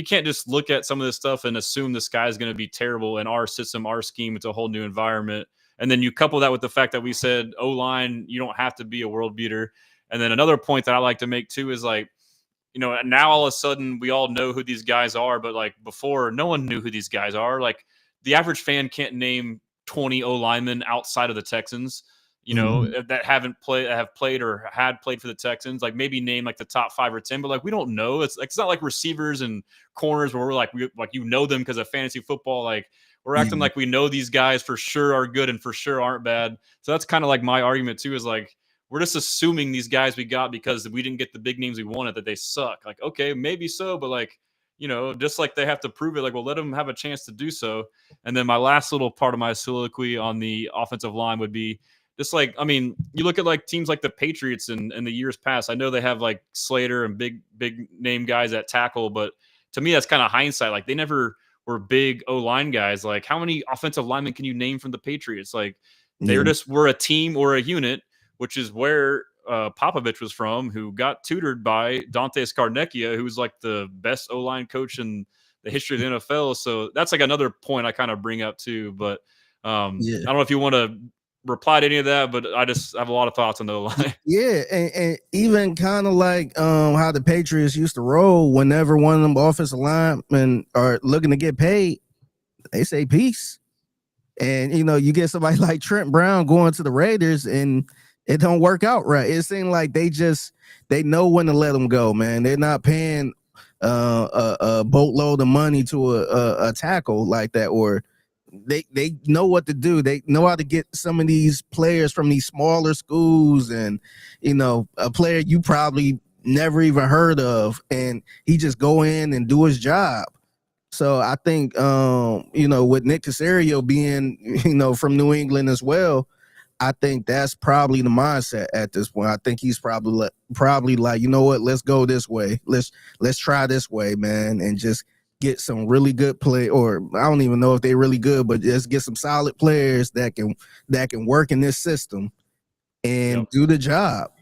can't just look at some of this stuff and assume the sky is going to be terrible in our system, our scheme. It's a whole new environment. And then you couple that with the fact that we said O-line, you don't have to be a world beater. And then another point that I like to make too is like, now all of a sudden we all know who these guys are, but like before, no one knew who these guys are. Like the average fan can't name 20 O linemen outside of the Texans, that have played or had played for the Texans. Like maybe name like the top 5 or 10, but like we don't know. It's not like receivers and corners where we're like them because of fantasy football. Like we're acting like we know these guys for sure are good and for sure aren't bad. So that's kind of like my argument too. Is like we're just assuming these guys we got because we didn't get the big names we wanted that they suck. Like, okay, maybe so, but like, just like they have to prove it, like, we'll let them have a chance to do so. And then my last little part of my soliloquy on the offensive line would be just like, I mean, you look at like teams like the Patriots in the years past. I know they have like Slater and big name guys at tackle, but to me, that's kind of hindsight. Like they never were big O-line guys. Like how many offensive linemen can you name from the Patriots? Like they were a team or a unit, which is where Popovich was from, who got tutored by Dante Scarnecchia, who's like the best O-line coach in the history of the NFL. So that's like another point I kind of bring up too. But I don't know if you want to reply to any of that, but I just have a lot of thoughts on the O-line. Yeah, and even kind of like how the Patriots used to roll whenever one of them offensive linemen are looking to get paid, they say peace. And you get somebody like Trent Brown going to the Raiders and it don't work out right. It seems like they know when to let them go, man. They're not paying a boatload of money to a tackle like that, or they know what to do. They know how to get some of these players from these smaller schools, and a player you probably never even heard of, and he just go in and do his job. So I think with Nick Caserio being from New England as well, I think that's probably the mindset at this point. I think he's probably like, you know what, let's go this way. Let's try this way, man, and just get some really good play, or I don't even know if they're really good, but just get some solid players that can work in this system and do the job.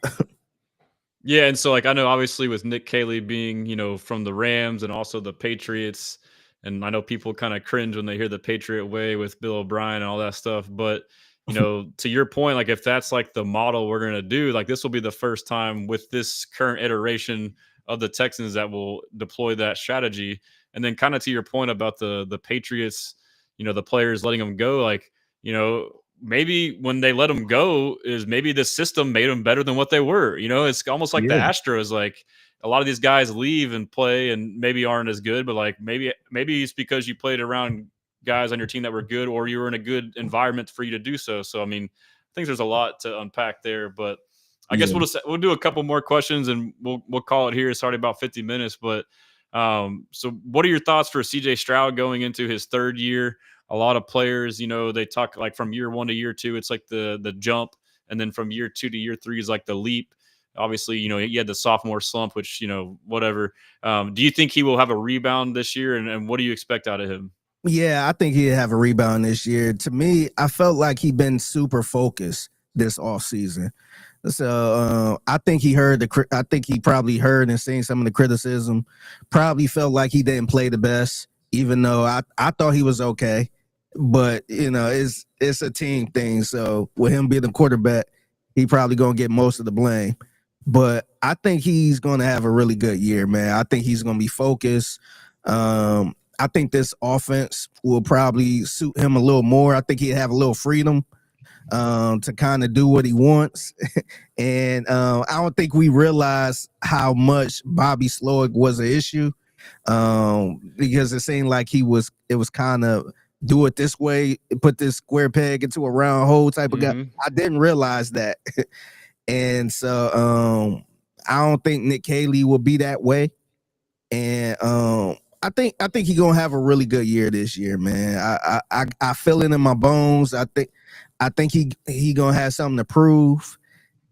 Yeah, and so like I know obviously with Nick Caley being, from the Rams and also the Patriots, and I know people kind of cringe when they hear the Patriot way with Bill O'Brien and all that stuff, but to your point, like if that's like the model we're going to do, like this will be the first time with this current iteration of the Texans that will deploy that strategy. And then kind of to your point about the Patriots, the players letting them go, like, maybe when they let them go is maybe the system made them better than what they were. It's almost like the Astros, like a lot of these guys leave and play and maybe aren't as good, but like maybe it's because you played around guys on your team that were good, or you were in a good environment for you to do so. So, I mean, I think there's a lot to unpack there, but I guess we'll do a couple more questions and we'll call it here. It's already about 50 minutes, but so what are your thoughts for CJ Stroud going into his 3rd year? A lot of players, they talk like from year 1 to year 2, it's like the jump. And then from year 2 to year 3 is like the leap. Obviously, he had the sophomore slump, which, whatever. Do you think he will have a rebound this year? And what do you expect out of him? Yeah, I think he'd have a rebound this year. To me, I felt like he'd been super focused this offseason. So I think he probably heard and seen some of the criticism. Probably felt like he didn't play the best. even though I thought he was okay. But it's a team thing. So with him being the quarterback, he probably gonna get most of the blame. But I think he's gonna have a really good year, man. I think he's gonna be focused. I think this offense will probably suit him a little more. I think he'd have a little freedom to kind of do what he wants. And I don't think we realized how much Bobby Slowick was an issue, because it seemed like it was kind of do it this way, put this square peg into a round hole type of guy. I didn't realize that. And so I don't think Nick Caley will be that way. And I think he's gonna have a really good year this year, man. I feel it in my bones. I think he gonna have something to prove.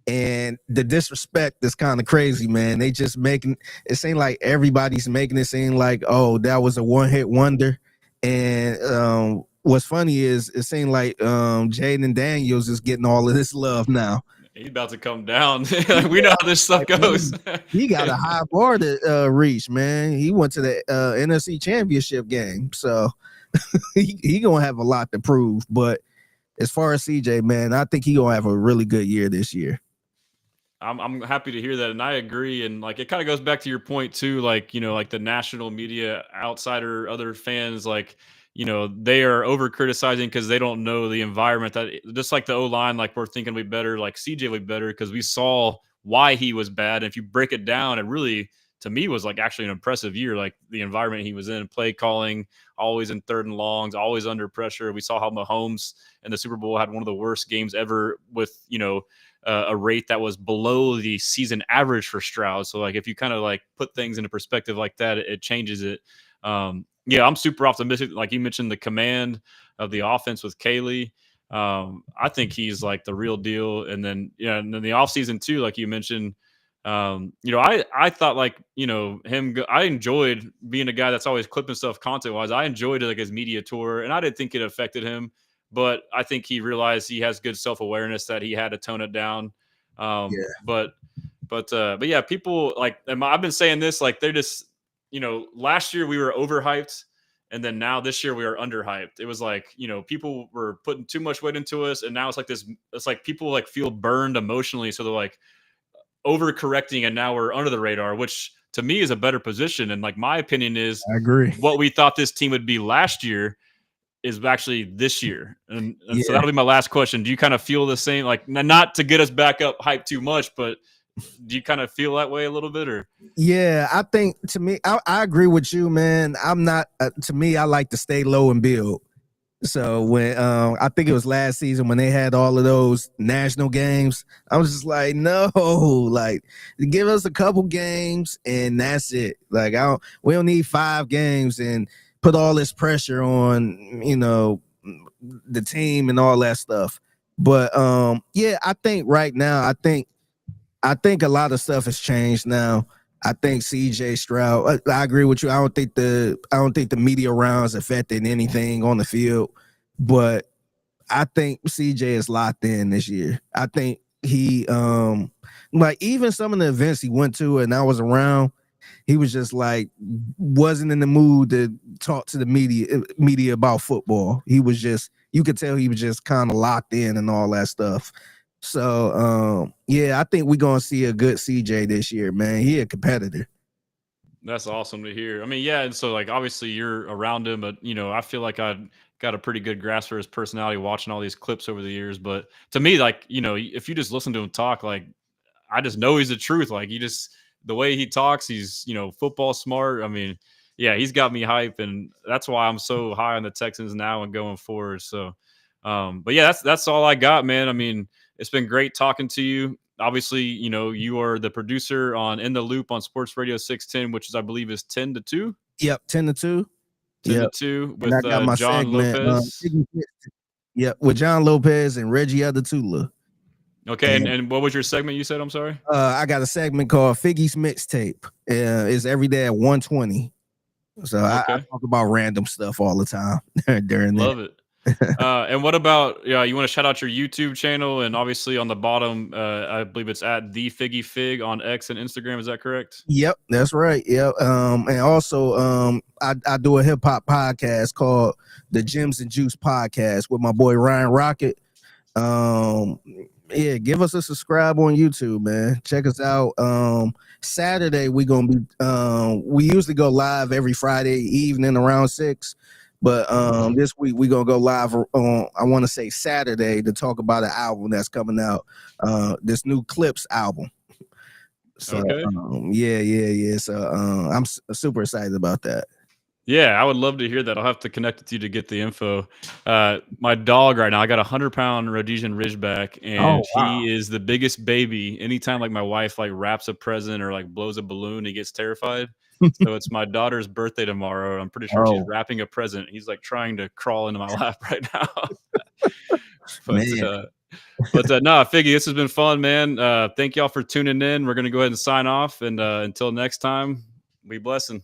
And the disrespect is kind of crazy, man. They just making it seem like everybody's making it seem like, oh, that was a one-hit wonder. And what's funny is it seemed like Jaden Daniels is getting all of this love now. He's about to come down. We know how this stuff goes. He got a high bar to reach, man. He went to the NFC Championship game, so he gonna have a lot to prove. But as far as CJ, man, I think he gonna have a really good year this year. I'm happy to hear that, and I agree. And like, it kind of goes back to your point too. Like, like the national media, outsider, other fans, like, they are over criticizing because they don't know the environment. That just like the O-line, like we're thinking we better, like CJ would be better because we saw why he was bad. And if you break it down, it really, to me, was like actually an impressive year. Like the environment he was in, play calling, always in third and longs, always under pressure. We saw how Mahomes in the Super Bowl had one of the worst games ever with, a rate that was below the season average for Stroud. So like, if you kind of like put things into perspective like that, it changes it. Yeah, I'm super optimistic. Like you mentioned, the command of the offense with Caley. I think he's like the real deal. And then, and then the offseason too, like you mentioned, I thought like, I enjoyed being a guy that's always clipping stuff content wise. I enjoyed like his media tour, and I didn't think it affected him, but I think he realized he has good self-awareness that he had to tone it down. But yeah, people like, I've been saying this, like they're just, last year we were overhyped, and then now this year we are underhyped. It was like, people were putting too much weight into us, and now it's like this, it's like people like feel burned emotionally. So they're like overcorrecting, and now we're under the radar, which to me is a better position. And like, my opinion is, I agree. What we thought this team would be last year is actually this year. And so that'll be my last question. Do you kind of feel the same, like not to get us back up hype too much, but do you kind of feel that way a little bit? Or yeah, I think to me, I agree with you, man. I'm not to me, I like to stay low and build. So when I think it was last season when they had all of those national games, I was just like, no, like give us a couple games and that's it. Like we don't need 5 games and put all this pressure on, the team and all that stuff. But yeah, I think right now, I think a lot of stuff has changed now. I think CJ Stroud, I agree with you. I don't think the media rounds affected anything on the field, but I think CJ is locked in this year. I think he like even some of the events he went to and I was around, he was just like wasn't in the mood to talk to the media about football. He was just, you could tell he was just kind of locked in and all that stuff. So yeah, I think we're gonna see a good CJ this year, man. He a competitor. that's awesome to hear. I mean, yeah, and so like obviously you're around him, but I feel like I got a pretty good grasp for his personality watching all these clips over the years. But to me, like, if you just listen to him talk, like I just know he's the truth. Like the way he talks, he's, football smart. I mean, yeah, he's got me hype, and that's why I'm so high on the Texans now and going forward. So, but yeah, that's all I got, man. I mean, it's been great talking to you. Obviously, you are the producer on In the Loop on Sports Radio 610, which is, I believe, is 10 to 2. Yep, 10 to 2. 10 to 2 with and I got my John segment, Lopez. Yep, with John Lopez and Reggie Adatula. Okay, and what was your segment you said? I'm sorry. I got a segment called Figgy's Mixtape. It's every day at 1:20. So I talk about random stuff all the time during Love that. it. And what about, yeah, you want to shout out your YouTube channel? And obviously on the bottom, I believe it's at the Figgy Fig on X and Instagram. Is that correct? Yep, that's right. Yep. And also, I do a hip hop podcast called the Gems and Juice Podcast with my boy Ryan Rocket. Yeah, give us a subscribe on YouTube, man. Check us out. Saturday we gonna be we usually go live every Friday evening around 6. But this week we gonna go live on, I want to say Saturday, to talk about an album that's coming out. This new Clips album. So Okay. yeah. So I'm super excited about that. Yeah, I would love to hear that. I'll have to connect with you to get the info. My dog right now, I got a 100-pound Rhodesian Ridgeback, and Wow. he is the biggest baby. Anytime like my wife like wraps a present or like blows a balloon, he gets terrified. So it's my daughter's birthday tomorrow. I'm pretty sure she's Oh wrapping a present. He's like trying to crawl into my lap right now. but man. uh, but no, Figgy, this has been fun, man. Thank y'all for tuning in. We're gonna go ahead and sign off, and until next time, be blessing.